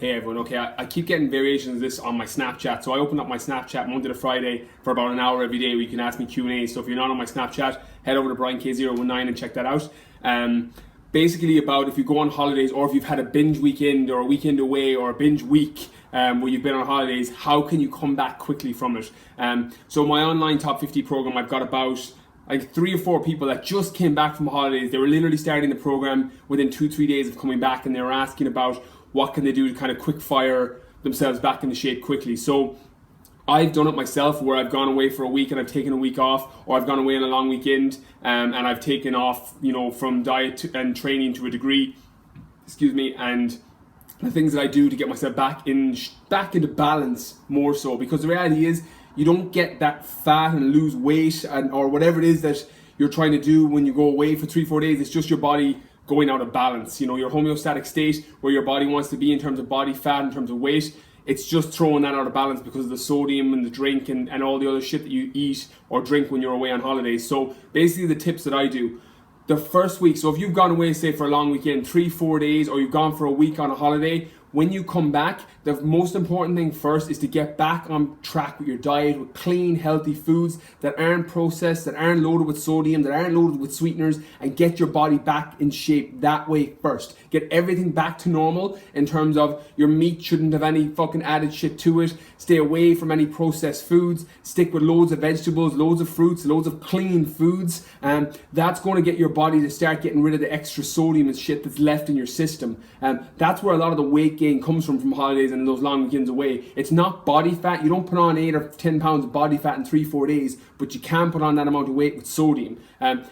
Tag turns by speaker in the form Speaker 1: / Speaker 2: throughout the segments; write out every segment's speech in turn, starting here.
Speaker 1: Hey everyone, okay, I keep getting variations of this on my Snapchat. So I open up my Snapchat Monday to Friday for about an hour every day where you can ask me Q&A. So if you're not on my Snapchat, head over to BrianK019 and check that out. Basically about if you go on holidays or if you've had a binge weekend or a weekend away or a binge week where you've been on holidays, how can you come back quickly from it? So my online top 50 program, I've got about like 3 or 4 people that just came back from holidays. They were literally starting the program within 2-3 days of coming back, and they were asking about what can they do to kind of quick fire themselves back into shape quickly. So I've done it myself where I've gone away for a week and I've taken a week off, or I've gone away on a long weekend and I've taken off, from diet and training to a degree, and the things that I do to get myself back into balance more so, because the reality is you don't get that fat and lose weight or whatever it is that you're trying to do when you go away for 3-4 days. It's just your body going out of balance. Your homeostatic state where your body wants to be in terms of body fat, in terms of weight, it's just throwing that out of balance because of the sodium and the drink and all the other shit that you eat or drink when you're away on holidays. So basically the tips that I do, the first week, so if you've gone away, say for a long weekend, 3-4 days, or you've gone for a week on a holiday, when you come back, the most important thing first is to get back on track with your diet, with clean, healthy foods that aren't processed, that aren't loaded with sodium, that aren't loaded with sweeteners, and get your body back in shape that way first. Get everything back to normal in terms of your meat shouldn't have any fucking added shit to it. Stay away from any processed foods. Stick with loads of vegetables, loads of fruits, loads of clean foods. That's going to get your body to start getting rid of the extra sodium and shit that's left in your system. That's where a lot of the weight gain comes from holidays and those long weekends away. It's not body fat. You don't put on 8 or 10 pounds of body fat in 3-4 days, but you can put on that amount of weight with sodium.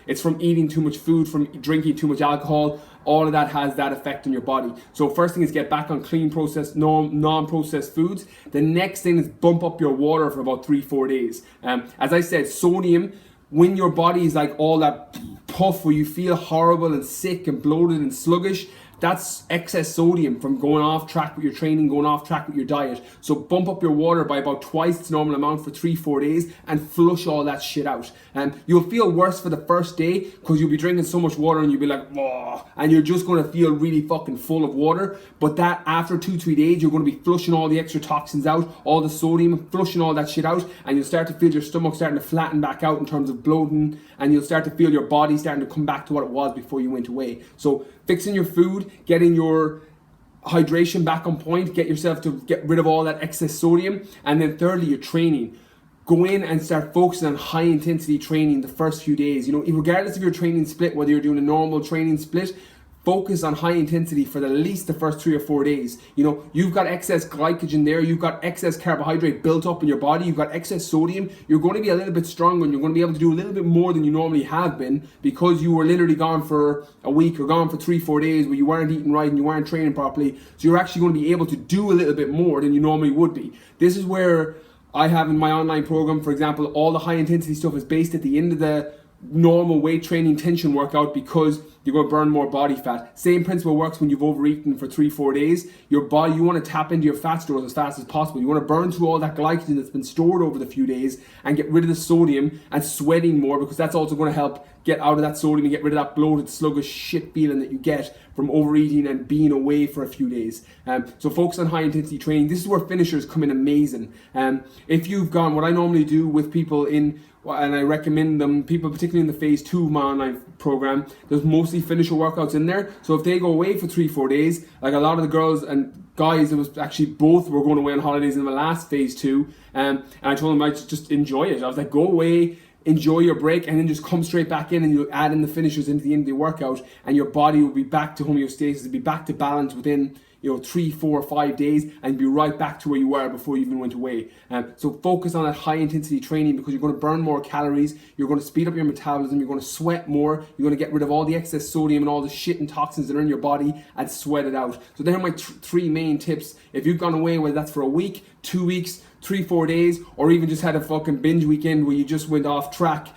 Speaker 1: It's from eating too much food, from drinking too much alcohol. All of that has that effect on your body. So first thing is get back on clean, processed, non-processed foods. The next thing is bump up your water for about 3-4 days. As I said, sodium, when your body is like all that puff where you feel horrible and sick and bloated and sluggish, that's excess sodium from going off track with your training, going off track with your diet. So bump up your water by about twice its normal amount for 3-4 days and flush all that shit out. And you'll feel worse for the first day because you'll be drinking so much water and you'll be like, oh, and you're just going to feel really fucking full of water. But that after 2-3 days, you're going to be flushing all the extra toxins out, all the sodium, flushing all that shit out, and you'll start to feel your stomach starting to flatten back out in terms of bloating, and you'll start to feel your body starting to come back to what it was before you went away. So fixing your food, getting your hydration back on point, get yourself to get rid of all that excess sodium, and then thirdly, your training. Go in and start focusing on high intensity training the first few days. Regardless of your training split, whether you're doing a normal training split, focus on high intensity for at least the first 3 or 4 days. You've got excess glycogen there, you've got excess carbohydrate built up in your body, you've got excess sodium, you're going to be a little bit stronger and you're going to be able to do a little bit more than you normally have been because you were literally gone for a week or gone for 3-4 days where you weren't eating right and you weren't training properly. So you're actually going to be able to do a little bit more than you normally would be. This is where I have in my online program, for example, all the high intensity stuff is based at the end of the normal weight training tension workout because you're going to burn more body fat. Same principle works when you've overeaten for 3-4 days. Your body, you want to tap into your fat stores as fast as possible. You want to burn through all that glycogen that's been stored over the few days and get rid of the sodium and sweating more, because that's also going to help get out of that sodium and get rid of that bloated, sluggish shit feeling that you get from overeating and being away for a few days. So focus on high intensity training. This is where finishers come in amazing. If you've gone, what I normally do with people and I recommend them, people particularly in the phase 2 of my online program, there's mostly finisher workouts in there. So if they go away for 3-4 days, like a lot of the girls and guys, it was actually both were going away on holidays in the last phase 2, and I told them I just enjoy it. I was like, go away, enjoy your break, and then just come straight back in and you'll add in the finishers into the end of the workout, and your body will be back to homeostasis, it'll be back to balance within 3, 4, 5 days, and be right back to where you were before you even went away. So focus on that high intensity training because you're going to burn more calories, you're going to speed up your metabolism, you're going to sweat more, you're going to get rid of all the excess sodium and all the shit and toxins that are in your body and sweat it out. So there are my 3 main tips. If you've gone away, whether that's for a week, 2 weeks, 3-4 days, or even just had a fucking binge weekend where you just went off track,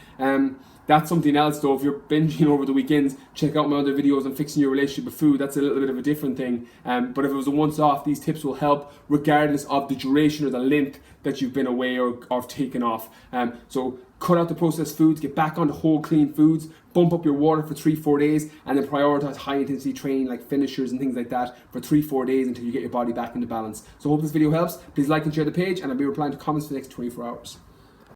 Speaker 1: That's something else though. If you're binging over the weekends, check out my other videos on fixing your relationship with food. That's a little bit of a different thing. But if it was a once off, these tips will help regardless of the duration or the length that you've been away or taken off. So cut out the processed foods, get back onto whole clean foods, bump up your water for 3-4 days, and then prioritize high intensity training like finishers and things like that for 3-4 days until you get your body back into balance. So I hope this video helps. Please like and share the page, and I'll be replying to comments for the next 24 hours.